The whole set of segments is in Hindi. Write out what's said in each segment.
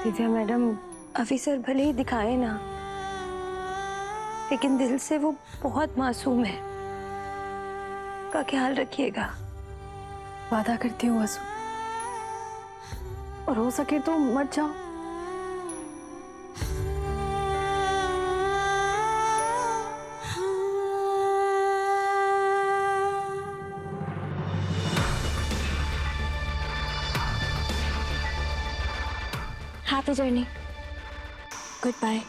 दिव्या मैडम, ऑफिसर भले ही दिखाए ना, लेकिन दिल से वो बहुत मासूम है। का ख्याल रखिएगा। वादा करती हूँ वसु, और हो सके तो मत जाओ। Happy journey, goodbye.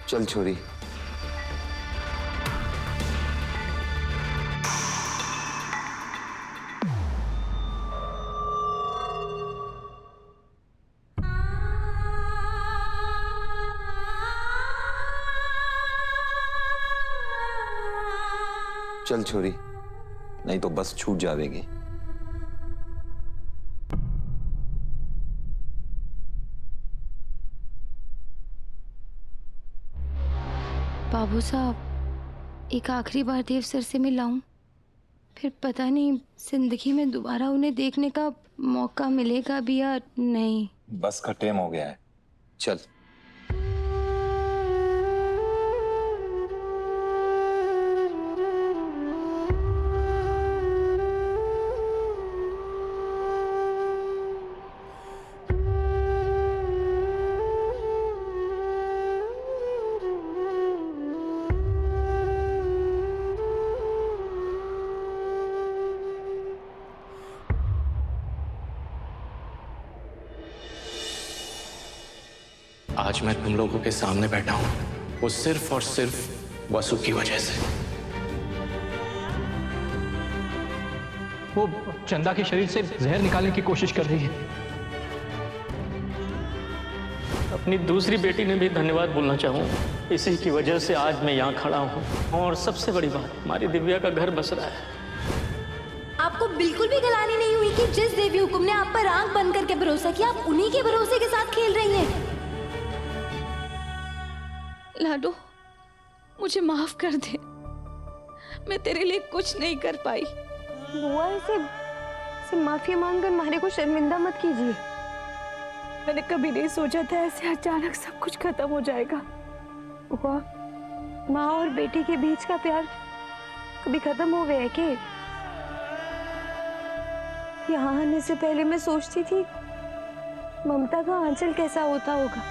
चल छोरी। चल छोरी, नहीं तो बस छूट जाएगी। बाबू साहब, एक आखिरी बार देव सर से मिलाऊं, फिर पता नहीं जिंदगी में दोबारा उन्हें देखने का मौका मिलेगा भी या नहीं। बस का टाइम हो गया है, चल। आज मैं तुम लोगों के सामने बैठा हूं, वो सिर्फ और सिर्फ वसु की वजह से। वो चंदा के शरीर से जहर निकालने की कोशिश कर रही है। अपनी दूसरी बेटी ने भी धन्यवाद बोलना चाहूँ। इसी की वजह से आज मैं यहाँ खड़ा हूँ। और सबसे बड़ी बात, हमारी दिव्या का घर बस रहा है। आपको बिल्कुल भी गलानी नहीं हुई कि जिस देवी हुकुम ने आप पर आंख बंद करके भरोसा किया, आप उन्हीं के भरोसे के साथ खेल रही हैं। लाडो, मुझे माफ कर दे, मैं तेरे लिए कुछ नहीं कर पाई। बुआ, इसे माफी मांगकर मारे को शर्मिंदा मत कीजिए। मैंने कभी नहीं सोचा था ऐसे अचानक सब कुछ खत्म हो जाएगा। बुआ, माँ और बेटी के बीच का प्यार कभी खत्म हो गया है कि? यहाँ आने से पहले मैं सोचती थी ममता का आंचल कैसा होता होगा,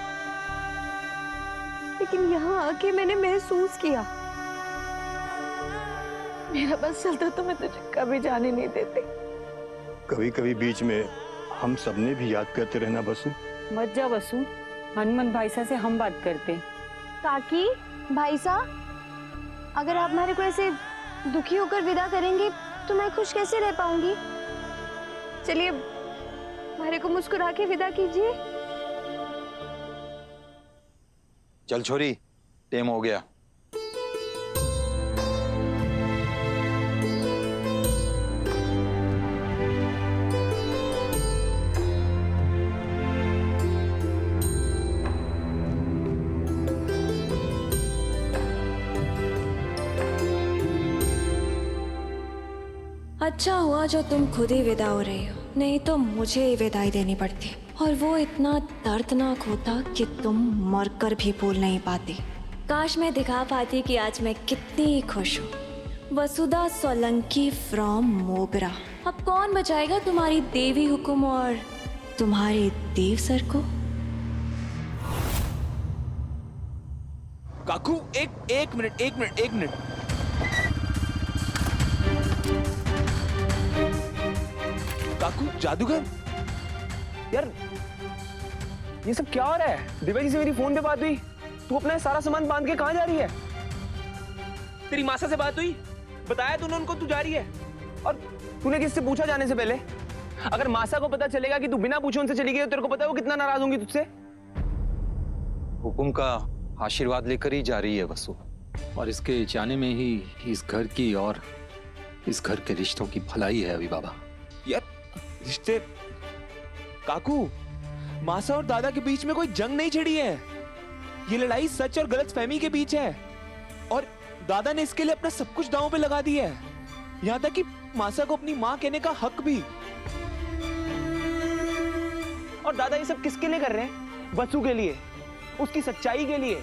लेकिन यहाँ आके मैंने महसूस किया। मेरा बस चलता तो मैं तुझे कभी जाने नहीं देती। कभी कभी बीच में हम सबने भी याद करते रहना बसु। मत जा वसु, हनुमान भाई साहब से हम बात करते। काकी, भाई साहब, अगर आप हमारे को ऐसे दुखी होकर विदा करेंगे तो मैं खुश कैसे रह पाऊंगी? चलिए, हमारे को मुस्कुरा के विदा कीजिए। चल छोरी, टाइम हो गया। अच्छा हुआ जो तुम खुद ही विदा हो रही हो, नहीं तो मुझे ही विदाई देनी पड़ती, और वो इतना दर्दनाक होता कि तुम मरकर भी भूल नहीं पाती। काश मैं दिखा पाती कि आज मैं कितनी खुश हूँ। वसुधा सोलंकी फ्रॉम मोगरा। अब कौन बचाएगा तुम्हारी देवी हुकुम और तुम्हारे देव सर को? काकू, एक मिनट। काकू, जादूगर यार, ये सब क्या हो रहा है? दिव्या जी से मेरी फोन पे बात हुई, तू अपना सारा सामान बांध के कहाँ जा रही है? तेरी मासा से बात हुई, बताया तूने उनको तू जा रही है? और तूने किससे पूछा जाने से पहले? अगर मासा को पता चलेगा कि तू बिना पूछे उनसे चली गई तो तेरे को पता है वो कितना नाराज होंगी तुझसे। हुकुम का आशीर्वाद लेकर ही जा रही है वसु, और इसके जाने में ही इस घर की और इस घर के रिश्तों की भलाई है अभी बाबा। यार, रिश्ते? काकू, मासा और दादा के बीच में कोई जंग नहीं छिड़ी है। ये लड़ाई सच और गलत फहमी के बीच है, और दादा ने इसके लिए अपना सब कुछ दांव पे लगा दिया है, यहाँ तक कि मासा को अपनी माँ कहने का हक भी। और दादा ये सब किसके लिए कर रहे हैं? वसु के लिए, उसकी सच्चाई के लिए।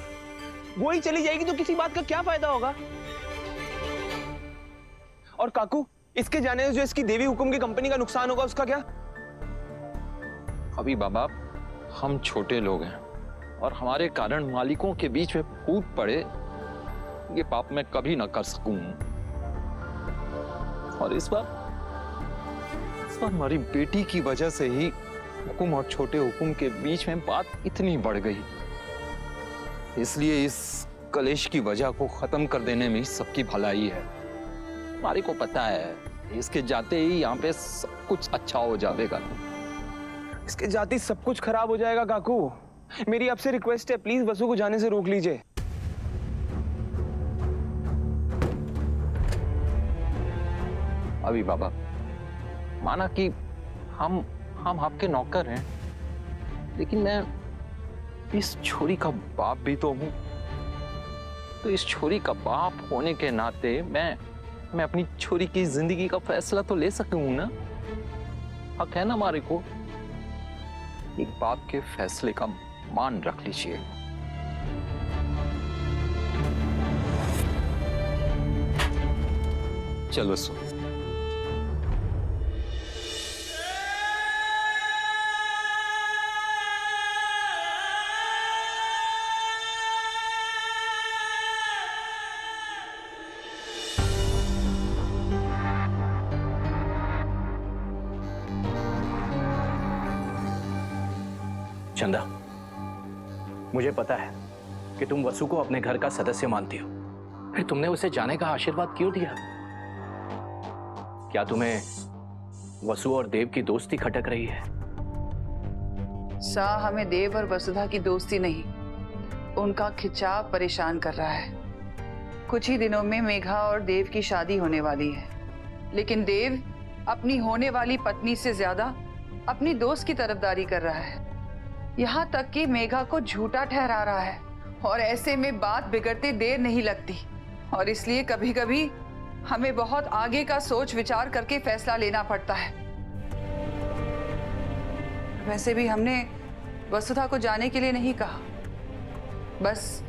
वो ही चली जाएगी तो किसी बात का क्या फायदा होगा? और काकू, इसके जाने से जो इसकी देवी हुकुम की कंपनी का नुकसान होगा उसका क्या? अभी बाबा, हम छोटे लोग हैं और हमारे कारण मालिकों के बीच में फूट पड़े, ये पाप मैं कभी ना कर सकूं। और इस बार हमारी बेटी की वजह से ही हुकुम और छोटे हुकुम के बीच में बात इतनी बढ़ गई। इसलिए इस कलेश की वजह को खत्म कर देने में सबकी भलाई है। हमारे को पता है इसके जाते ही यहाँ पे सब कुछ अच्छा हो जाएगा। इसके जाती सब कुछ खराब हो जाएगा काकू। मेरी आपसे रिक्वेस्ट है, प्लीज वसु को जाने से रोक लीजिए। अभी बाबा, माना कि हम आपके नौकर हैं, लेकिन मैं इस छोरी का बाप भी तो हूं। तो इस छोरी का बाप होने के नाते मैं अपनी छोरी की जिंदगी का फैसला तो ले सकूं ना। हक है ना हमारे को। एक बाप के फैसले का मान रख लीजिए। चलो सो। चंदा, मुझे पता है कि तुम वसु को अपने घर का सदस्य मानती हो, फिर तुमने उसे जाने का आशीर्वाद क्यों दिया? क्या तुम्हें वसु और देव की दोस्ती खटक रही है? सा, हमें देव और वसुधा की दोस्ती नहीं, उनका खिंचाव परेशान कर रहा है। कुछ ही दिनों में मेघा और देव की शादी होने वाली है, लेकिन देव अपनी होने वाली पत्नी से ज्यादा अपनी दोस्त की तरफदारी कर रहा है। यहाँ तक कि मेघा को झूठा ठहरा रहा है, और ऐसे में बात बिगड़ते देर नहीं लगती। और इसलिए कभी कभी हमें बहुत आगे का सोच विचार करके फैसला लेना पड़ता है। वैसे भी हमने वसुधा को जाने के लिए नहीं कहा, बस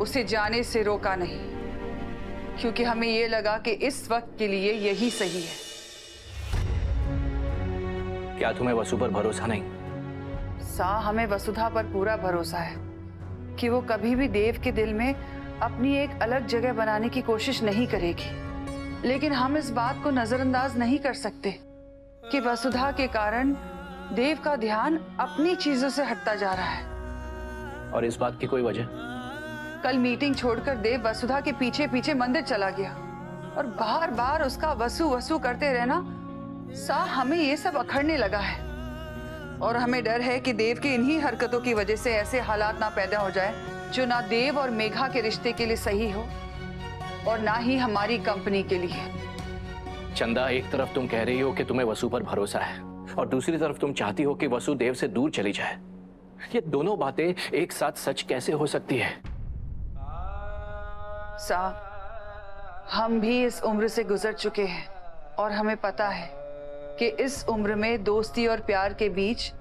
उसे जाने से रोका नहीं, क्योंकि हमें ये लगा कि इस वक्त के लिए यही सही है। क्या तुम्हें वसु पर भरोसा नहीं? सा, हमें वसुधा पर पूरा भरोसा है कि वो कभी भी देव के दिल में अपनी एक अलग जगह बनाने की कोशिश नहीं करेगी। लेकिन हम इस बात को नजरअंदाज नहीं कर सकते कि वसुधा के कारण देव का ध्यान अपनी चीजों से हटता जा रहा है। और इस बात की कोई वजह? कल मीटिंग छोड़कर देव वसुधा के पीछे पीछे मंदिर चला गया, और बार बार उसका वसु वसु करते रहना, सा, हमें ये सब अखड़ने लगा है। और हमें डर है कि देव की इन्हीं हरकतों की वजह से ऐसे हालात ना पैदा हो जाए जो ना देव और मेघा के रिश्ते के लिए सही हो और ना ही हमारी कंपनी के लिए। चंदा, एक तरफ तुम कह रही हो कि तुम्हें वसु पर भरोसा है, और दूसरी तरफ तुम चाहती हो कि वसु देव से दूर चली जाए। ये दोनों बातें एक साथ सच कैसे हो सकती है? सा, हम भी इस उम्र से गुजर चुके हैं, और हमें पता है कि इस उम्र में दोस्ती और प्यार के बीच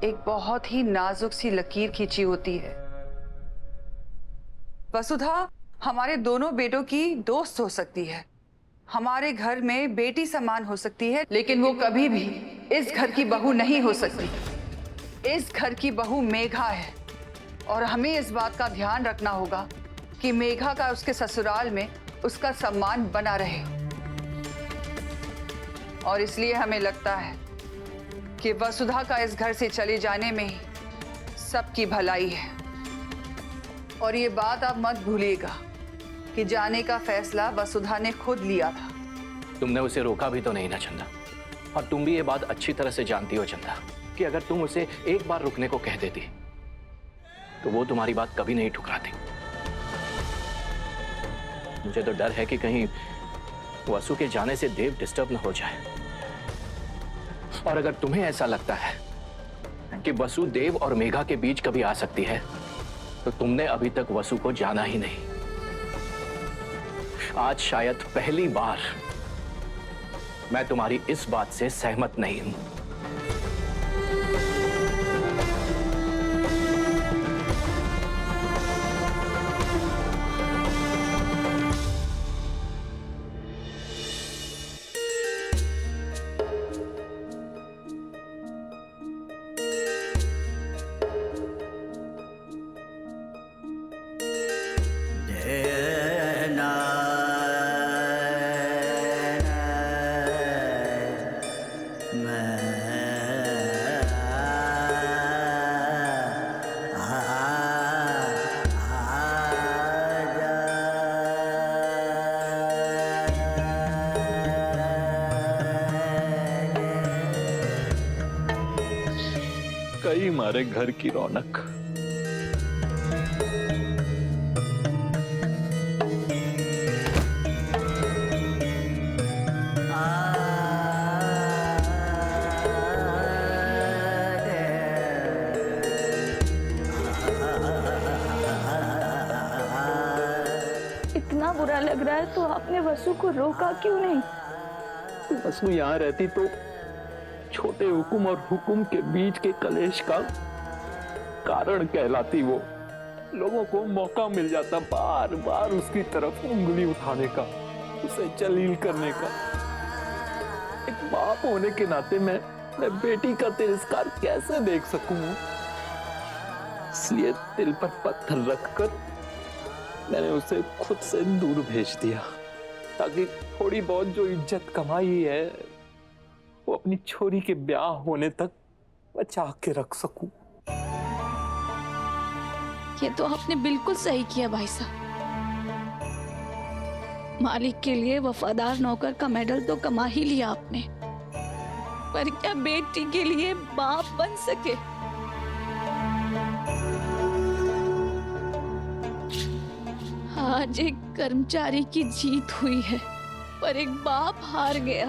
एक बहुत ही नाजुक सी लकीर खींची होती है। वसुधा हमारे दोनों बेटों की दोस्त हो सकती है, हमारे घर में बेटी समान हो सकती है, लेकिन वो कभी भी इस घर की बहू नहीं हो सकती। इस घर की बहू मेघा है, और हमें इस बात का ध्यान रखना होगा कि मेघा का उसके ससुराल में उसका सम्मान बना रहे। और इसलिए हमें लगता है कि वसुधा का इस घर से चले जाने में ही सबकी भलाई है। और ये बात आप मत भूलिएगा कि जाने का फैसला वसुधा ने खुद लिया था। तुमने उसे रोका भी तो नहीं ना चंदा, और तुम भी ये बात अच्छी तरह से जानती हो चंदा कि अगर तुम उसे एक बार रुकने को कह देती तो वो तुम्हारी बात कभी नहीं ठुकराती। मुझे तो डर है कि कहीं वसु के जाने से देव डिस्टर्ब न हो जाए। और अगर तुम्हें ऐसा लगता है कि वसु देव और मेघा के बीच कभी आ सकती है, तो तुमने अभी तक वसु को जाना ही नहीं। आज शायद पहली बार मैं तुम्हारी इस बात से सहमत नहीं हूं। गई हमारे घर की रौनक। इतना बुरा लग रहा है तो आपने वसु को रोका क्यों नहीं? वसु यहाँ रहती तो छोटे हुकुम और हुकुम के बीच के कलेश का कारण कहलाती वो। लोगों को मौका मिल जाता बार बार उसकी तरफ उंगली उठाने का, उसे जलील करने का। एक बाप होने के नाते मैं बेटी का तिरस्कार कैसे देख सकूं? इसलिए दिल पर पत्थर रखकर मैंने उसे खुद से दूर भेज दिया, ताकि थोड़ी बहुत जो इज्जत कमाई है वो अपनी छोरी के ब्याह होने तक बचा के रख सकूं। ये तो आपने बिल्कुल सही किया भाई साहब। मालिक के लिए वफादार नौकर का मेडल तो कमा ही लिया आपने, पर क्या बेटी के लिए बाप बन सके? आज एक कर्मचारी की जीत हुई है, पर एक बाप हार गया।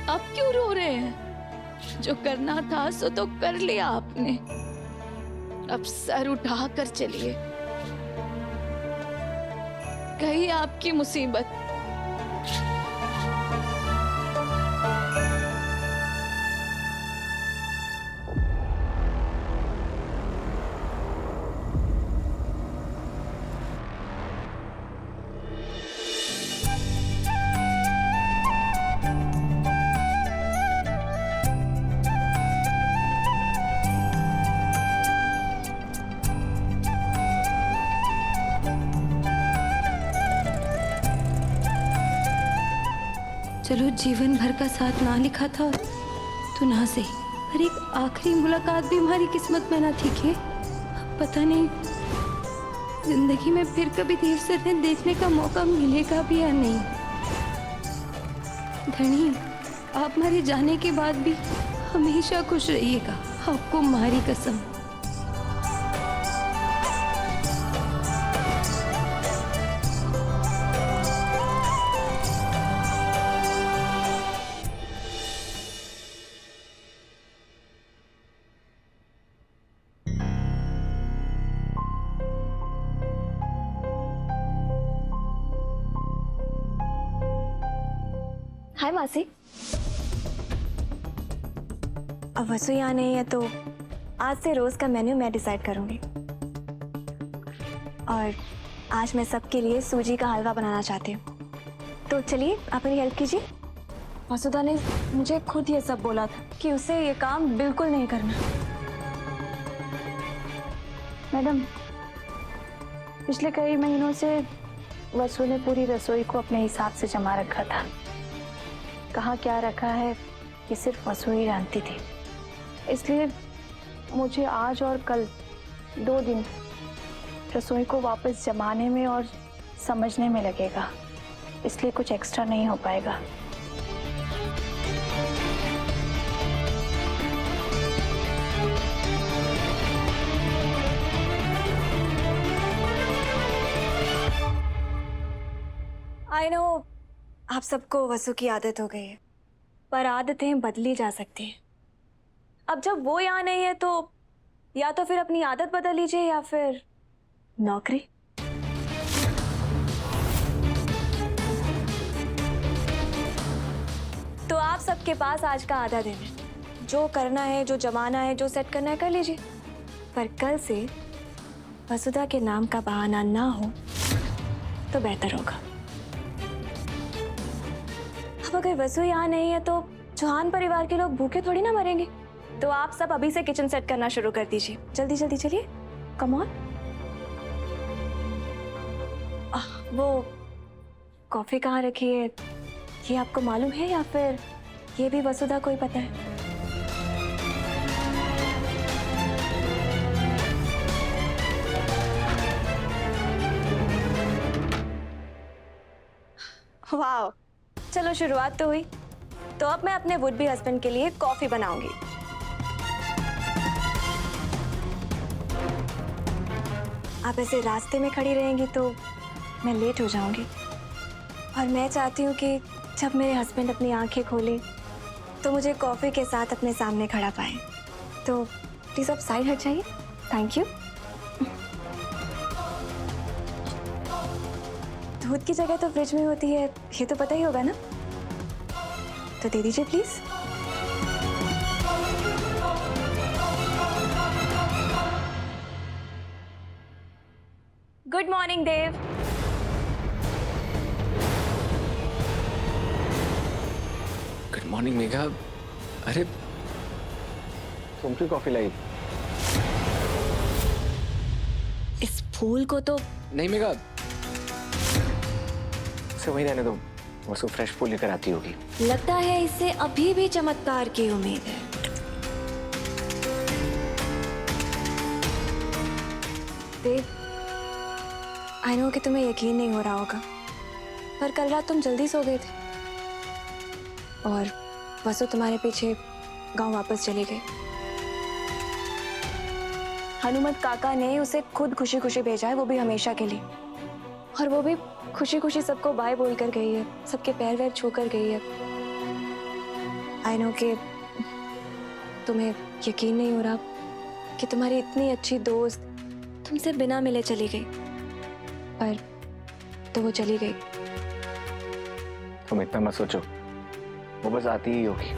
आप क्यों रो रहे हैं? जो करना था सो तो कर लिया आपने, अब सर उठा कर चलिए। गई आपकी मुसीबत। चलो जीवन भर का साथ ना लिखा था तो ना सही, पर एक आखिरी मुलाकात भी हमारी किस्मत में ना थी के? पता नहीं जिंदगी में फिर कभी देव सर ने देखने का मौका मिलेगा भी या नहीं। धनी, आप हमारे जाने के बाद भी हमेशा खुश रहिएगा, आपको हमारी कसम। हाय मासी। अब वसु यहाँ नहीं है तो आज से रोज का मेन्यू मैं डिसाइड करूंगी। और आज मैं सबके लिए सूजी का हलवा बनाना चाहती हूँ, तो चलिए आप मेरी हेल्प कीजिए। वसुधा ने मुझे खुद ये सब बोला था कि उसे ये काम बिल्कुल नहीं करना। मैडम, पिछले कई महीनों से वसु ने पूरी रसोई को अपने हिसाब से जमा रखा था। कहाँ क्या रखा है ये सिर्फ वसु ही जानती थी। इसलिए मुझे आज और कल 2 दिन रसोई को वापस जमाने में और समझने में लगेगा, इसलिए कुछ एक्स्ट्रा नहीं हो पाएगा। आई नो आप सबको वसु की आदत हो गई है, पर आदतें बदली जा सकती हैं। अब जब वो यहाँ नहीं है तो या तो फिर अपनी आदत बदल लीजिए या फिर नौकरी। तो आप सबके पास आज का आधा दिन है, जो करना है, जो जमाना है, जो सेट करना है कर लीजिए, पर कल से वसुधा के नाम का बहाना ना हो तो बेहतर होगा। अब अगर वसु यहाँ नहीं है तो चौहान परिवार के लोग भूखे थोड़ी ना मरेंगे। तो आप सब अभी से किचन सेट करना शुरू कर दीजिए, जल्दी जल्दी चलिए, कम ऑन। वो कॉफी कहाँ रखी है ये आपको मालूम है या फिर ये भी वसुधा को ही पता है? वाह, चलो शुरुआत तो हुई। तो अब मैं अपने वुड बी हस्बैंड के लिए कॉफी बनाऊंगी। आप ऐसे रास्ते में खड़ी रहेंगी तो मैं लेट हो जाऊंगी, और मैं चाहती हूँ कि जब मेरे हस्बैंड अपनी आंखें खोले तो मुझे कॉफी के साथ अपने सामने खड़ा पाए। तो प्लीज आप साइड हट जाइए। Thank you. दूध की जगह तो फ्रिज में होती है, ये तो पता ही होगा ना, तो दे दीजिए please. Good morning Dev. Good morning Megha. अरे तुम क्यों कॉफी लाई? इस फूल को तो नहीं मेघा, उसे वहीं रहने दो, वो सब फ्रेश फूल लेकर आती होगी। लगता है इसे अभी भी चमत्कार की उम्मीद है। देव, आई नो कि तुम्हें यकीन नहीं हो रहा होगा, पर कल रात तुम जल्दी सो गए थे और वसु तुम्हारे पीछे गांव वापस चले गए। हनुमत काका ने उसे खुद खुशी खुशी भेजा है, वो भी हमेशा के लिए, और वो भी खुशी खुशी सबको बाय बोल कर गई है, सबके पैर वैर छू कर गई है। आई नो कि तुम्हें यकीन नहीं हो रहा कि तुम्हारी इतनी अच्छी दोस्त तुमसे बिना मिले चली गई, पर तो वो चली गई। तुम इतना मत सोचो, वो बस आती ही होगी।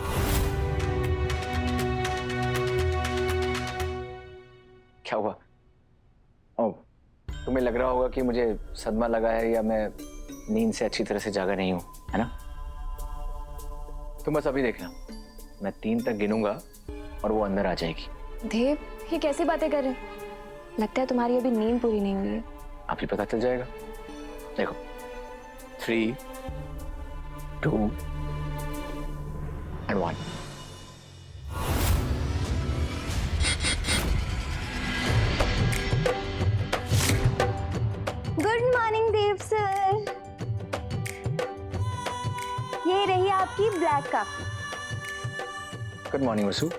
क्या हुआ? ओ, तुम्हें लग रहा होगा कि मुझे सदमा लगा है या मैं नींद से अच्छी तरह से जागा नहीं हूं, है ना? तुम बस अभी देखना, मैं 3 तक गिनूंगा और वो अंदर आ जाएगी। देव, ये कैसी बातें कर रहे हैं? लगता है तुम्हारी अभी नींद पूरी नहीं हुई है। आप ही पता चल जाएगा। देखो, 3, 2 and 1। Good morning Dev sir. ये रही आपकी black coffee. Good morning Vasu.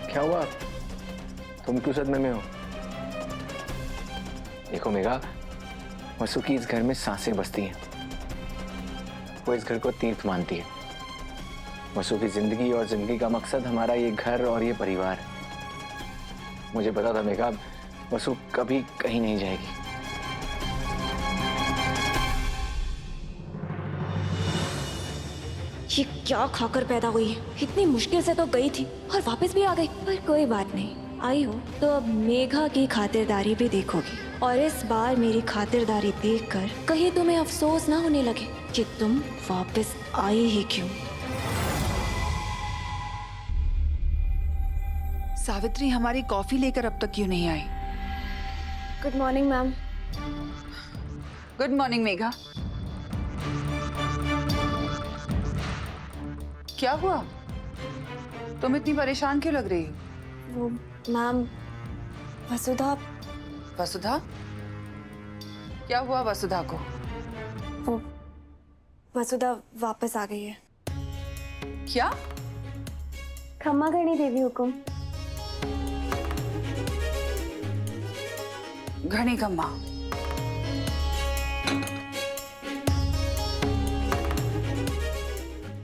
क्या हुआ? तुम क्यों सदमे में हो? देखो मेघा, वसु की इस घर में सांसें बसती हैं। वो इस घर को तीर्थ मानती है। वसु की जिंदगी और जिंदगी का मकसद हमारा ये घर और ये परिवार है। मुझे पता था मेघा, वसु कभी कहीं नहीं जाएगी। ये क्या खाकर पैदा हुई है? इतनी मुश्किल से तो गई थी और वापस भी आ गई। पर कोई बात नहीं, आई हो तो अब मेघा की खातिरदारी भी देखोगी, और इस बार मेरी खातिरदारी देखकर कहीं तुम्हें अफसोस ना होने लगे कि तुम वापस आई ही क्यों। सावित्री हमारी कॉफी लेकर अब तक क्यों नहीं आई? Good morning ma'am. Good morning Megha. क्या हुआ? तुम इतनी परेशान क्यों लग रही हो? वो मैम, वसुधा। वसुधा? क्या हुआ वसुधा को? वो वसुधा वापस आ गई है। क्या? खम्मा करनी देवी हुकुम। घनी खम्मा।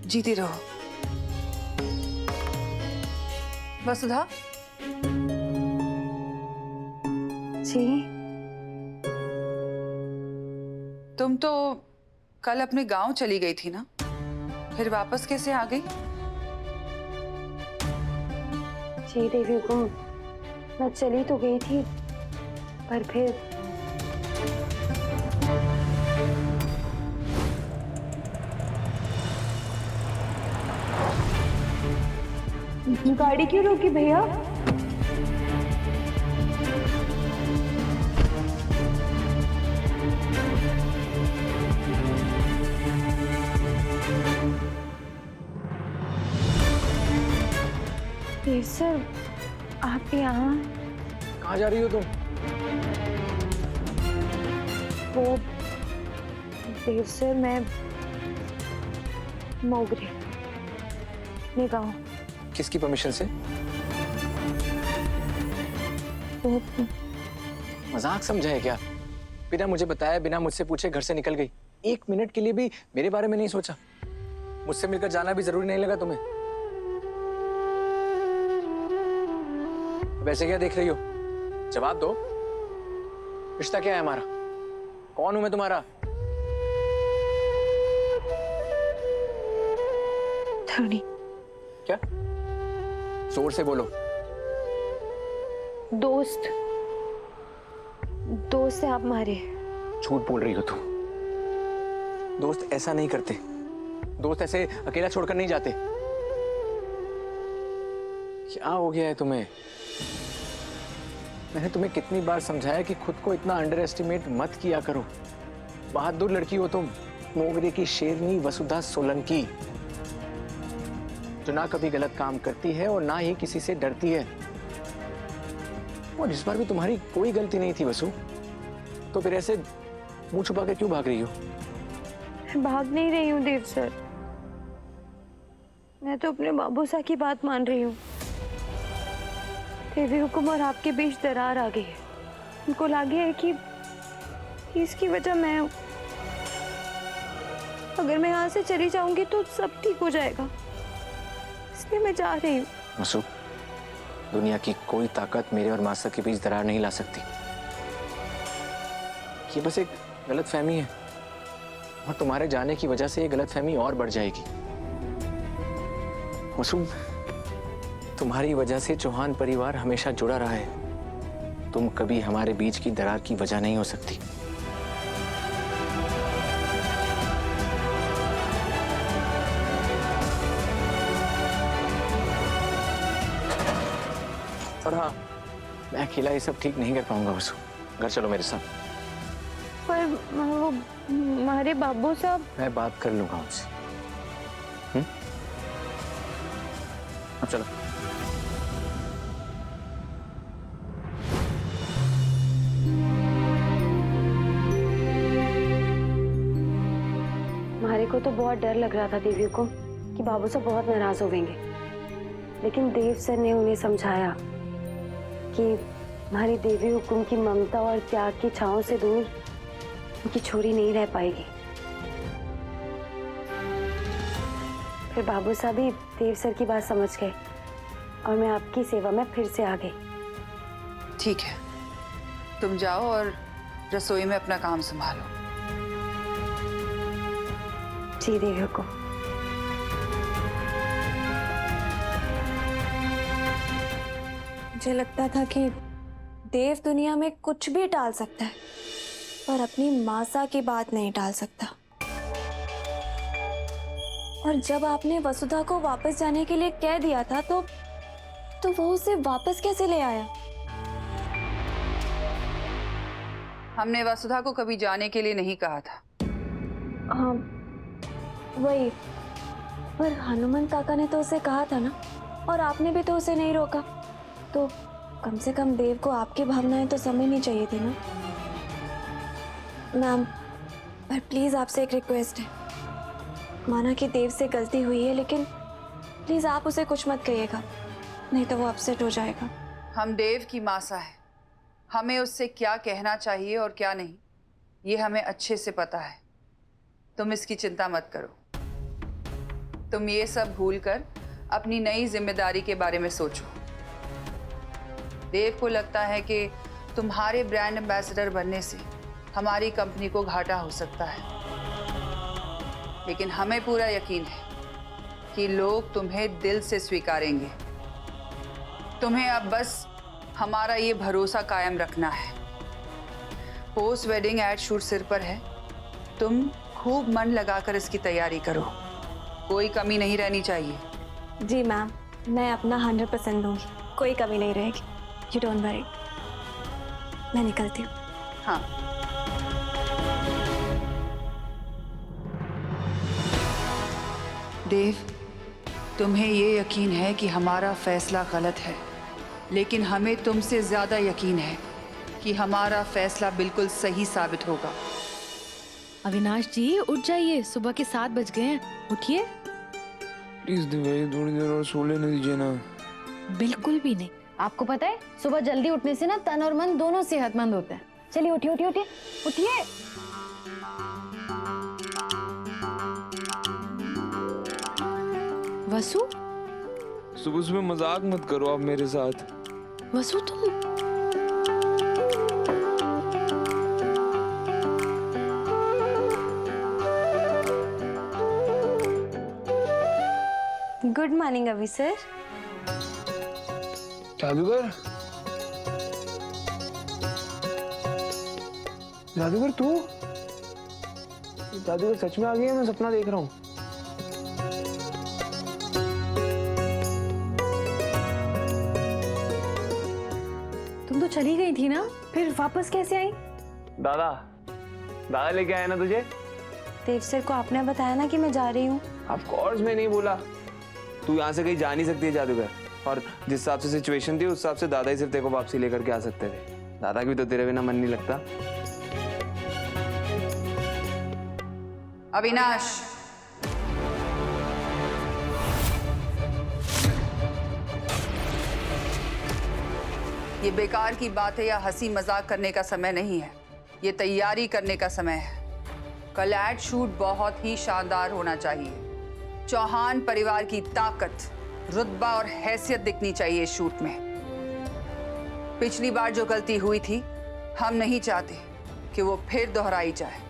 जीती रहो वसुधा। जी? तुम तो कल अपने गांव चली गई थी ना, फिर वापस कैसे आ गई? जी देवी हुकुम, मैं चली तो गई थी, पर फिर गाड़ी क्यों रोकी भैया? देव सर, आप यहाँ? कहाँ जा रही हो तुम? वो देव सर, मैं मोगरे ने गाँव। किसकी परमिशन से? वो मजाक समझा है क्या? बिना मुझे बताया, बिना मुझसे पूछे घर से निकल गई। 1 मिनट के लिए भी मेरे बारे में नहीं सोचा। मुझसे मिलकर जाना भी जरूरी नहीं लगा तुम्हें? वैसे क्या देख रही हो? जवाब दो। रिश्ता क्या है हमारा? कौन हूं मैं तुम्हारा? धोनी। क्या? जोर से बोलो। दोस्त है आप हमारे। झूठ बोल रही हो तुम। दोस्त ऐसा नहीं करते। दोस्त ऐसे अकेला छोड़कर नहीं जाते। क्या हो गया है तुम्हें? मैंने तुम्हें कितनी बार समझाया कि खुद को इतना अंडर एस्टिमेट मत किया करो। बहादुर लड़की हो तुम, मोगरे की शेरनी वसुधा सोलंकी, जो ना कभी गलत काम करती है और ना ही किसी से डरती है। और इस बार भी तुम्हारी कोई गलती नहीं थी वसु, तो फिर ऐसे मुंह छुपा के क्यों भाग रही हो? भाग नहीं रही हूँ देव सर, मैं तो अपने बाबू सा की बात मान रही हूँ। देवी हुकुम और आपके बीच दरार आ गई है। उनको लगे है कि इसकी वजह मैं हूँ। अगर मैं यहाँ से चली जाऊंगी तो सब ठीक हो जाएगा, इसलिए मैं जा रही हूँ। वसु, दुनिया की कोई ताकत मेरे और मासा के बीच दरार नहीं ला सकती। ये बस एक गलतफहमी है, और तुम्हारे जाने की वजह से ये गलतफहमी और बढ़ जाएगी। वसु, तुम्हारी वजह से चौहान परिवार हमेशा जुड़ा रहा है। तुम कभी हमारे बीच की दरार की वजह नहीं हो सकती। और हाँ, मैं अकेला ये सब ठीक नहीं कर पाऊंगा वसु। घर चलो मेरे साथ। पर वो हमारे बाबू साहब। मैं बात कर लूंगा उनसे। अब चलो। हमारे को तो बहुत डर लग रहा था देवी को कि बाबू साहब बहुत नाराज होंगे, लेकिन देव सर ने उन्हें समझाया कि हमारी देवी हुकुम की ममता और त्याग की छांव से दूर उनकी छोरी नहीं रह पाएगी। फिर बाबू साहब भी देव सर की बात समझ गए और मैं आपकी सेवा में फिर से आ गई। ठीक है, तुम जाओ और रसोई में अपना काम संभालो। जी देवी हुकुम। मुझे लगता था कि देव दुनिया में कुछ भी टाल सकता है, पर अपनी मासा की बात नहीं टाल सकता। और जब आपने वसुधा को वापस जाने के लिए कह दिया था तो वो उसे वापस कैसे ले आया? हमने वसुधा को कभी जाने के लिए नहीं कहा था। हाँ वही, पर हनुमान काका ने तो उसे कहा था ना, और आपने भी तो उसे नहीं रोका। तो कम से कम देव को आपकी भावनाएं तो समझनी चाहिए थी ना। मैम, पर प्लीज आपसे एक रिक्वेस्ट है। माना कि देव से गलती हुई है, लेकिन प्लीज आप उसे कुछ मत कहिएगा, नहीं तो वो अपसेट हो जाएगा। हम देव की मासा है, हमें उससे क्या कहना चाहिए और क्या नहीं, ये हमें अच्छे से पता है। तुम इसकी चिंता मत करो। तुम ये सब भूलकर अपनी नई जिम्मेदारी के बारे में सोचो। देव को लगता है कि तुम्हारे ब्रांड एम्बेसडर बनने से हमारी कंपनी को घाटा हो सकता है, लेकिन हमें पूरा यकीन है कि लोग तुम्हें दिल से स्वीकारेंगे। तुम्हें अब बस हमारा ये भरोसा कायम रखना है। पोस्ट वेडिंग एड शूट सिर पर है, तुम खूब मन लगाकर इसकी तैयारी करो, कोई कमी नहीं रहनी चाहिए। जी मैम, मैं अपना 100% दूंगी, कोई कमी नहीं रहेगी। यू डोंट वरी, मैं निकलती हूँ। हाँ, देव, तुम्हें ये यकीन है कि हमारा फैसला गलत है, लेकिन हमें तुमसे ज्यादा यकीन है कि हमारा फैसला बिल्कुल सही साबित होगा। अविनाश जी उठ जाइए, सुबह के 7 बज गए हैं, उठिए। प्लीज दिव्या थोड़ी देर और सो लेने दीजिए ना। बिल्कुल भी नहीं। आपको पता है सुबह जल्दी उठने से ना तन और मन दोनों सेहतमंद होते हैं। चलिए उठिए उठिए उठिए उठिए। वसु, सुबह सुबह मजाक मत करो आप मेरे साथ। वसु तुम गुड मॉर्निंग अभी सर। जादूगर, जादूगर तू? जादूगर सच में आ गई है? मैं सपना देख रहा हूँ। तुम तो चली गई थी ना, फिर वापस कैसे आई? दादा, दादा लेके आया ना तुझे? देव सर को आपने बताया ना कि मैं जा रही हूँ। ऑफ कोर्स मैं नहीं बोला। तू यहाँ से कहीं जा नहीं सकती है जादूगर, और जिस हिसाब से सिचुएशन थी उस हिसाब से दादा ही सिर्फ तेरे को वापसी लेकर के आ सकते थे। दादा की भी तो तेरे बिना मन नहीं लगता। अविनाश, ये बेकार की बातें या हंसी मजाक करने का समय नहीं है, ये तैयारी करने का समय है। कल एड शूट बहुत ही शानदार होना चाहिए। चौहान परिवार की ताकत, रुतबा और हैसियत दिखनी चाहिए इस शूट में। पिछली बार जो गलती हुई थी, हम नहीं चाहते कि वो फिर दोहराई जाए,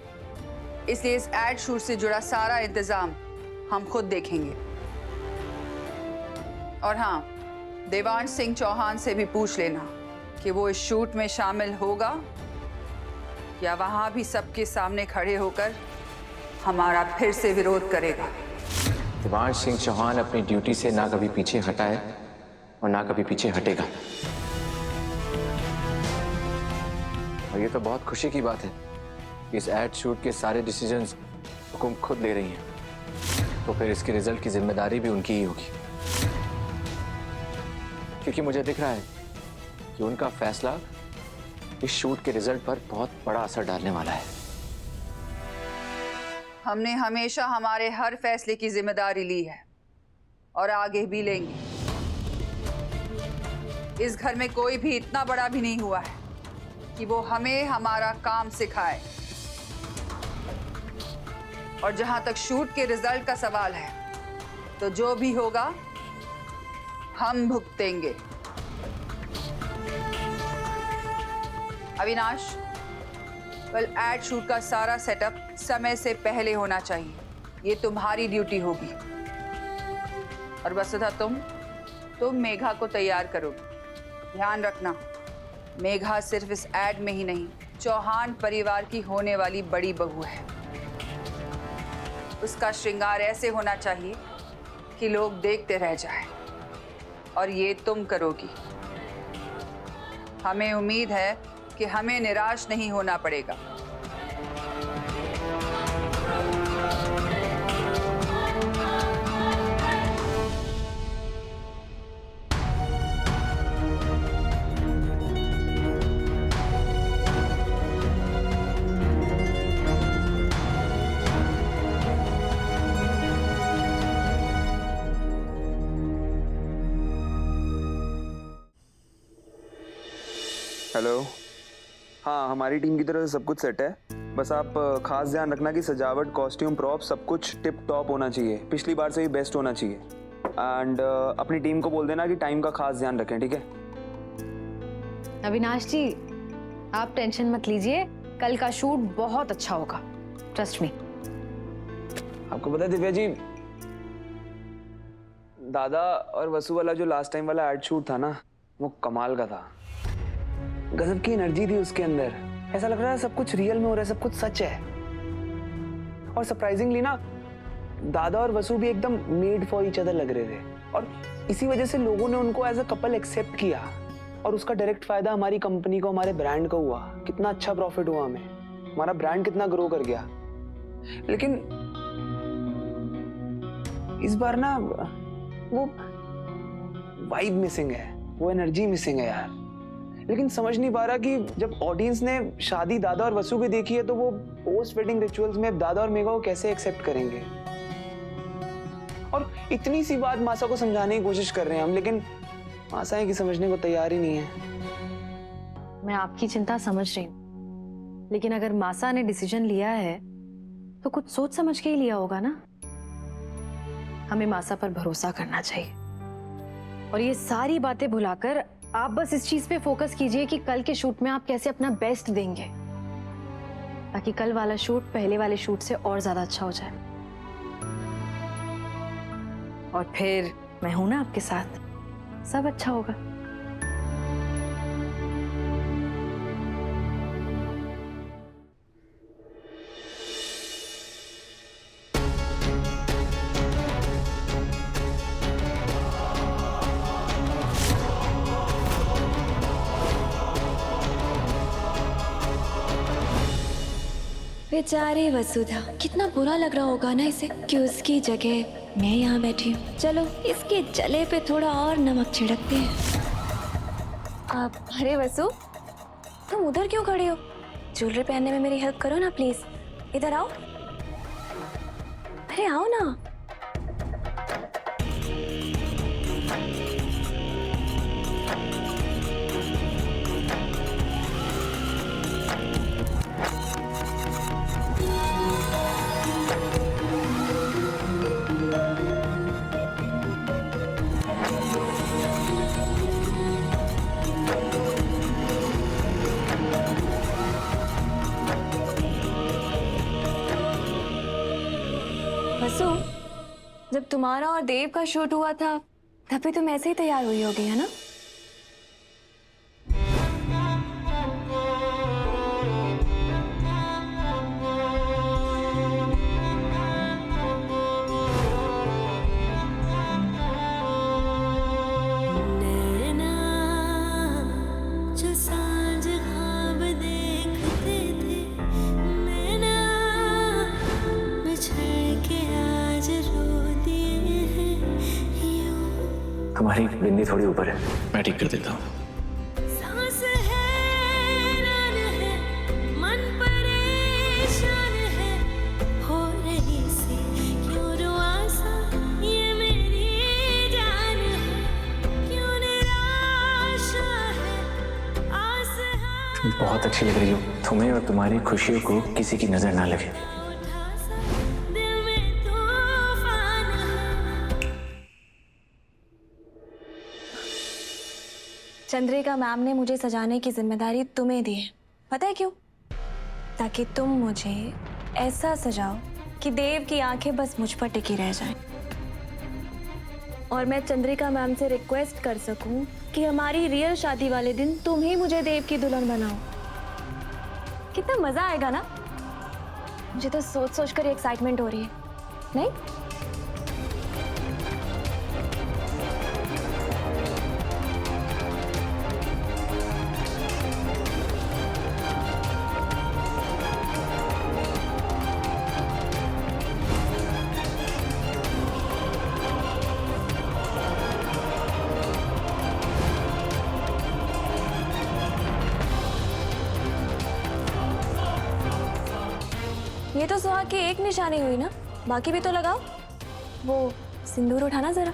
इसलिए इस एड शूट से जुड़ा सारा इंतजाम हम खुद देखेंगे। और हाँ, देवांश सिंह चौहान से भी पूछ लेना कि वो इस शूट में शामिल होगा या वहां भी सबके सामने खड़े होकर हमारा फिर से विरोध करेगा। देवांश सिंह चौहान अपनी ड्यूटी से ना कभी पीछे हटा है और ना कभी पीछे हटेगा। और ये तो बहुत खुशी की बात है कि इस एड शूट के सारे डिसीजंस हुकुम खुद ले रही हैं, तो फिर इसके रिजल्ट की जिम्मेदारी भी उनकी ही होगी। क्योंकि मुझे दिख रहा है कि उनका फैसला इस शूट के रिजल्ट पर बहुत बड़ा असर डालने वाला है। हमने हमेशा हमारे हर फैसले की जिम्मेदारी ली है और आगे भी लेंगे। इस घर में कोई भी इतना बड़ा भी नहीं हुआ है कि वो हमें हमारा काम सिखाए। और जहां तक शूट के रिजल्ट का सवाल है, तो जो भी होगा हम भुगतेंगे। अविनाश, कल एड शूट का सारा सेटअप समय से पहले होना चाहिए, ये तुम्हारी ड्यूटी होगी। और वसुधा, तुम मेघा को तैयार करोगी। ध्यान रखना, मेघा सिर्फ इस एड में ही नहीं, चौहान परिवार की होने वाली बड़ी बहू है। उसका श्रृंगार ऐसे होना चाहिए कि लोग देखते रह जाएं, और ये तुम करोगी। हमें उम्मीद है कि हमें निराश नहीं होना पड़ेगा। हेलो, हाँ हमारी टीम की तरफ से सब कुछ सेट है। बस आप खास ध्यान रखना कि सजावट, कॉस्ट्यूम, प्रॉप सब कुछ टिप टॉप होना चाहिए, पिछली बार से भी बेस्ट होना चाहिए। एंड अपनी टीम को बोल देना कि टाइम का खास ध्यान रखें, ठीक है? अविनाश जी, आप टेंशन मत लीजिए, कल का शूट बहुत अच्छा होगा, ट्रस्ट मी। आपको पता है दिव्या जी, दादा और वसु वाला जो लास्ट टाइम वाला एड शूट था ना, वो कमाल का था। गजब की एनर्जी थी उसके अंदर, ऐसा लग रहा है सब कुछ रियल में हो रहा है, सब कुछ सच है। और सरप्राइजिंगली ना, दादा और वसु भी एकदम मेड फॉर ईच अदर लग रहे थे, और इसी वजह से लोगों ने उनको एज अ कपल एक्सेप्ट किया, और उसका डायरेक्ट फायदा हमारी कंपनी को, हमारे ब्रांड को हुआ। कितना अच्छा प्रॉफिट हुआ हमें, हमारा ब्रांड कितना ग्रो कर गया। लेकिन इस बार ना वो वाइब मिसिंग है, वो एनर्जी मिसिंग है यार। लेकिन समझ नहीं पा रहा कि जब ऑडियंस ने शादी दादा और वसु की देखी है तो वो पोस्ट वेडिंग रिचुअल्स में दादा और मेघा को कैसे एक्सेप्ट करेंगे। और इतनी सी बात मासा को समझाने की कोशिश कर रहे हैं हम, लेकिन मासा है कि समझने को तैयार ही नहीं है। मैं आपकी चिंता समझ रही हूँ, लेकिन अगर मासा ने डिसीजन लिया है तो कुछ सोच समझ के ही लिया होगा ना। हमें मासा पर भरोसा करना चाहिए और ये सारी बातें भुलाकर आप बस इस चीज पे फोकस कीजिए कि कल के शूट में आप कैसे अपना बेस्ट देंगे, ताकि कल वाला शूट पहले वाले शूट से और ज्यादा अच्छा हो जाए। और फिर मैं हूं ना आपके साथ, सब अच्छा होगा। बेचारे वसुधा, कितना बुरा लग रहा होगा ना इसे कि उसकी जगह मैं यहाँ बैठी हूँ। चलो इसके जले पे थोड़ा और नमक छिड़कते हैं। अरे वसु, तुम उधर क्यों खड़े हो? ज्वेलरी पहनने में मेरी हेल्प करो ना प्लीज। इधर आओ, अरे आओ ना। वसु, जब तुम्हारा और देव का शूट हुआ था तब भी तुम ऐसे ही तैयार हुई होगी, है ना? हमारी बिंदी थोड़ी ऊपर है, मैं ठीक कर देता हूँ। तुम बहुत अच्छी लग रही हो, तुम्हें और तुम्हारी खुशियों को किसी की नजर ना लगे। चंद्रिका मैम ने मुझे सजाने की जिम्मेदारी तुम्हें दी है। पता है क्यों? ताकि तुम मुझे ऐसा सजाओ कि देव की आंखें बस मुझ पर टिकी रह जाएं। और मैं चंद्रिका मैम से रिक्वेस्ट कर सकूं कि हमारी रियल शादी वाले दिन तुम ही मुझे देव की दुल्हन बनाओ। कितना मजा आएगा ना। मुझे तो सोच सोच कर एक्साइटमेंट हो रही है, नहीं? ये तो सुहाग की एक निशानी हुई ना, बाकी भी तो लगाओ। वो सिंदूर उठाना जरा।